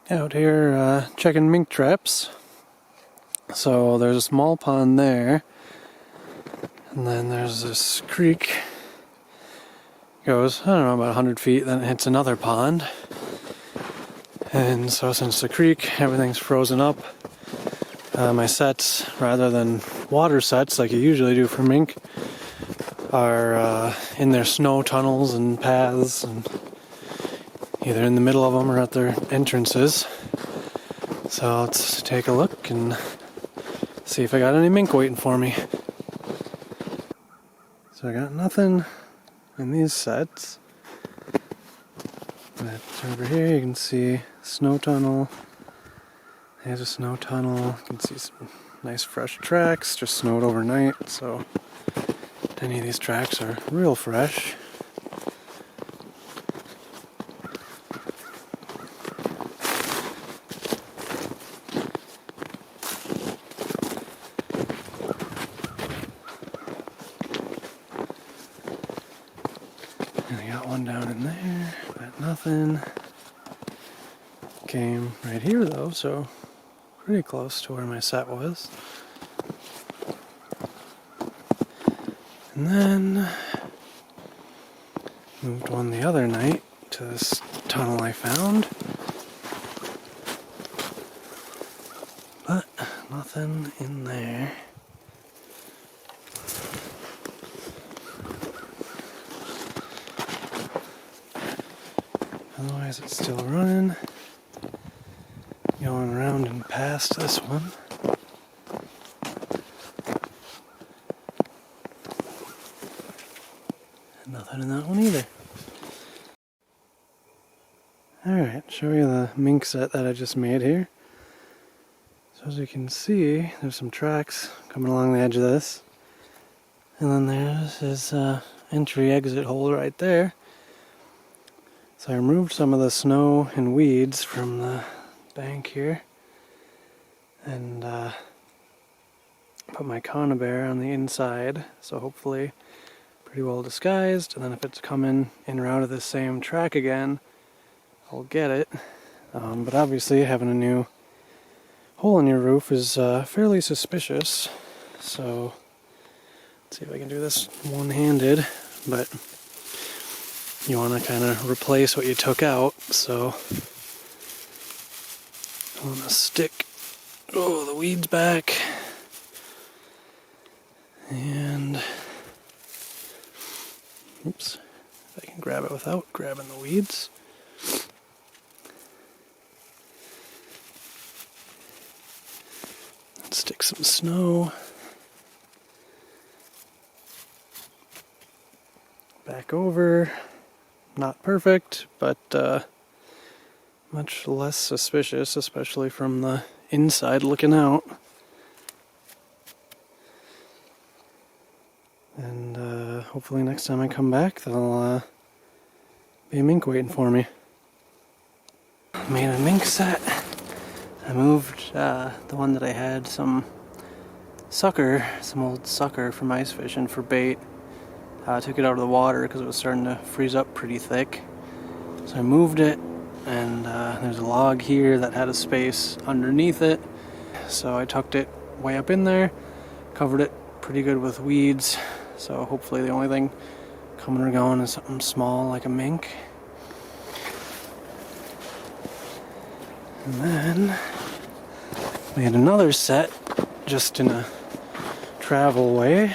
Out here checking mink traps. So there's a small pond there, and then there's this creek. Goes, I don't know, about 100 feet, then it hits another pond. And so since the creek, everything's frozen up, my sets, rather than water sets like you usually do for mink, are in their snow tunnels and paths, and either in the middle of them or at their entrances. So let's take a look and see if I got any mink waiting for me. So I got nothing in these sets. But over here you can see snow tunnel. There's a snow tunnel. You can see some nice fresh tracks, just snowed overnight, so any of these tracks are real fresh. And I got one down in there, but nothing. Came right here though, so pretty close to where my set was. And then moved one the other night to this tunnel I found. But nothing in there. Otherwise it's still running. Going around and past this one. And nothing in that one either. Alright, show you the mink set that I just made here. So as you can see, there's some tracks coming along the edge of this. And then there's his entry exit hole right there. So I removed some of the snow and weeds from the bank here. And put my conibear on the inside. So hopefully pretty well disguised. And then if it's coming in or out of the same track again, I'll get it. But obviously having a new hole in your roof is fairly suspicious. So let's see if I can do this one-handed, but you want to kind of replace what you took out, so I want to stick the weeds back, and oops, if I can grab it without grabbing the weeds. Stick some snow back over. Not perfect, but much less suspicious, especially from the inside looking out. And hopefully next time I come back there'll be a mink waiting for me. Made a mink set. I moved the one that I had, some old sucker from ice fishing for bait. I took it out of the water because it was starting to freeze up pretty thick. So I moved it, and there's a log here that had a space underneath it. So I tucked it way up in there, covered it pretty good with weeds. So hopefully the only thing coming or going is something small like a mink. And then we had another set just in a travel way.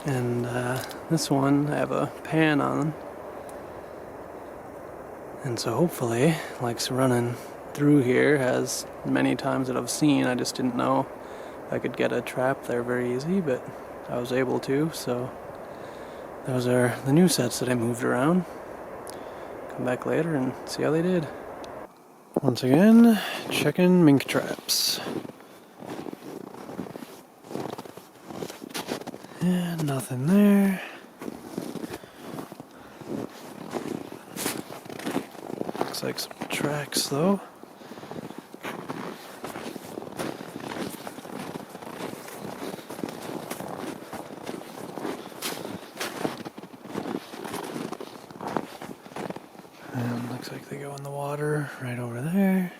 And this one I have a pan on. And so hopefully likes running through here, as many times that I've seen. I just didn't know if I could get a trap there very easy, but I was able to. So those are the new sets that I moved around. Come back later and see how they did. Once again, checking mink traps. And nothing there. Looks like some tracks though. And looks like they go in the water right over there.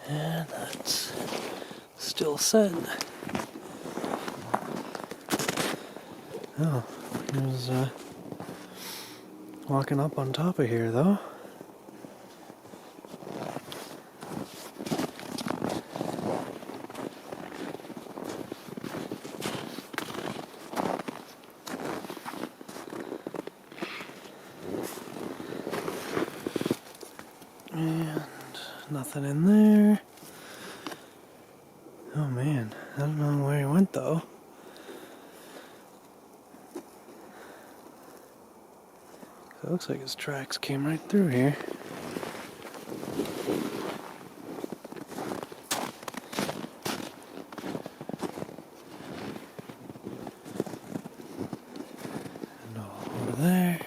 And that's still set. Oh, there's walking up on top of here though. And nothing in there. Oh man, I don't know where he went though. It looks like his tracks came right through here. And all over there.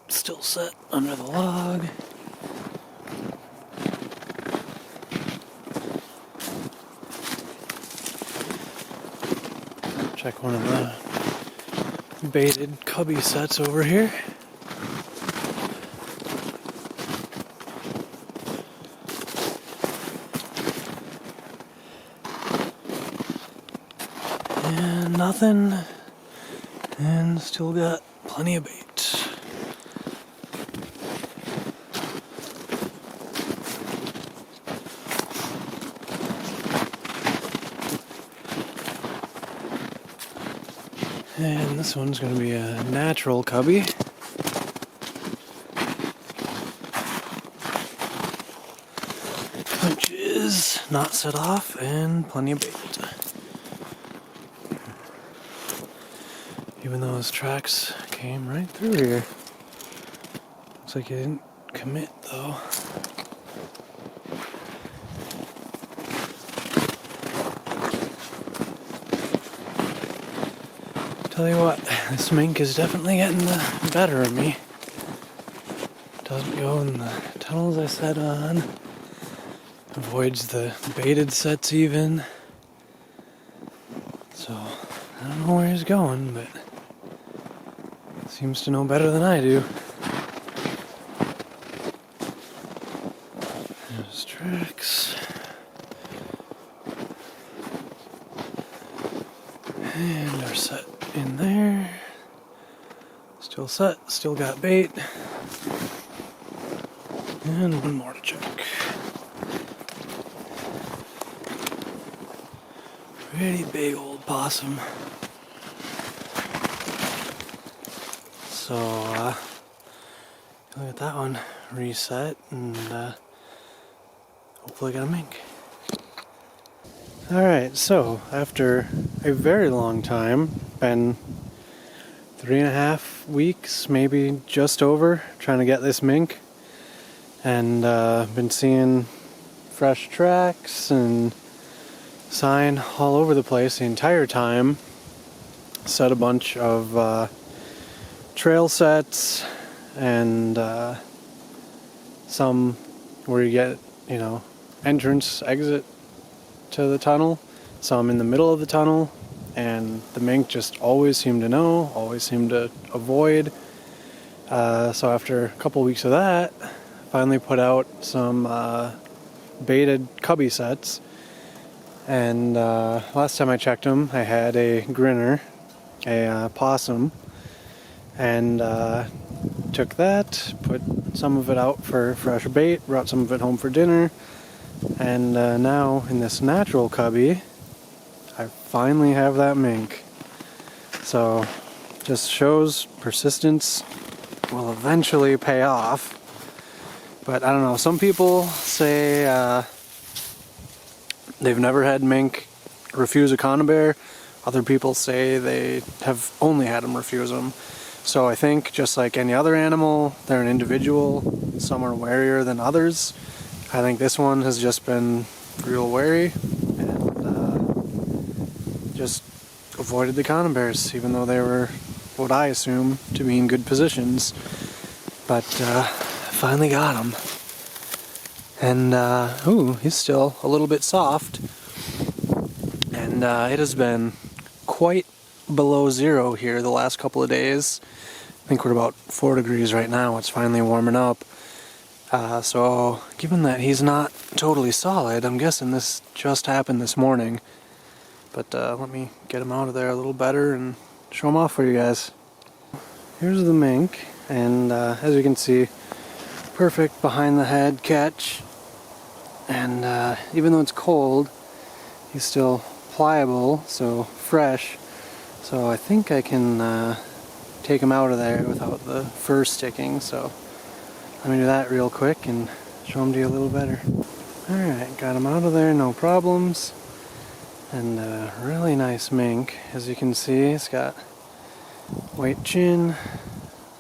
Still set under the log. Check one of the baited cubby sets over here. And nothing. And still got plenty of bait. And this one's going to be a natural cubby. Which is not set off and plenty of bait. Even though his tracks came right through here. Looks like he didn't commit though. Tell you what, this mink is definitely getting the better of me. Doesn't go in the tunnels I set on. Avoids the baited sets even. So, I don't know where he's going, but seems to know better than I do. There's tracks. And our set in there. Still set, still got bait. And one more to check. Pretty big old possum. So, look at that one reset and hopefully get a mink. Alright, so after a very long time, been 3.5 weeks, maybe just over, trying to get this mink, and been seeing fresh tracks and sign all over the place the entire time. Set a bunch of trail sets and some where you get, entrance, exit to the tunnel, some in the middle of the tunnel, and the mink just always seemed to know, always seemed to avoid. So after a couple weeks of that, finally put out some baited cubby sets, and last time I checked them I had a grinner, a possum, and took that, put some of it out for fresh bait, brought some of it home for dinner. And now in this natural cubby, I finally have that mink. So just shows persistence will eventually pay off. But I don't know, some people say they've never had mink refuse a conibear. Other people say they have only had them refuse them. So I think just like any other animal, they're an individual. Some are warier than others. I think this one has just been real wary and just avoided the conibears, even though they were what I assume to be in good positions. But finally got them. And, ooh, he's still a little bit soft. And it has been quite below zero here the last couple of days. I think we're about 4 degrees right now. It's finally warming up. So, given that he's not totally solid, I'm guessing this just happened this morning. But let me get him out of there a little better and show him off for you guys. Here's the mink, and as you can see, perfect behind the head catch. And even though it's cold, he's still pliable, so fresh. So I think I can take him out of there without the fur sticking. So let me do that real quick and show him to you a little better. Alright, got him out of there, no problems. And really nice mink. As you can see, it's got white chin,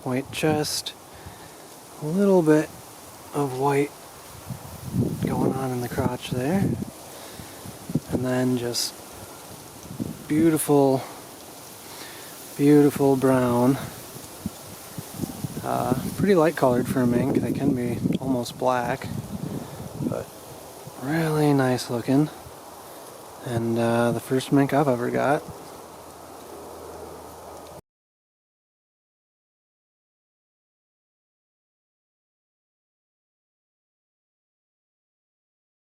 white chest, a little bit of white going on in the crotch there, and then just beautiful, beautiful brown. Pretty light colored for a mink. They can be almost black, but really nice looking. And the first mink I've ever got.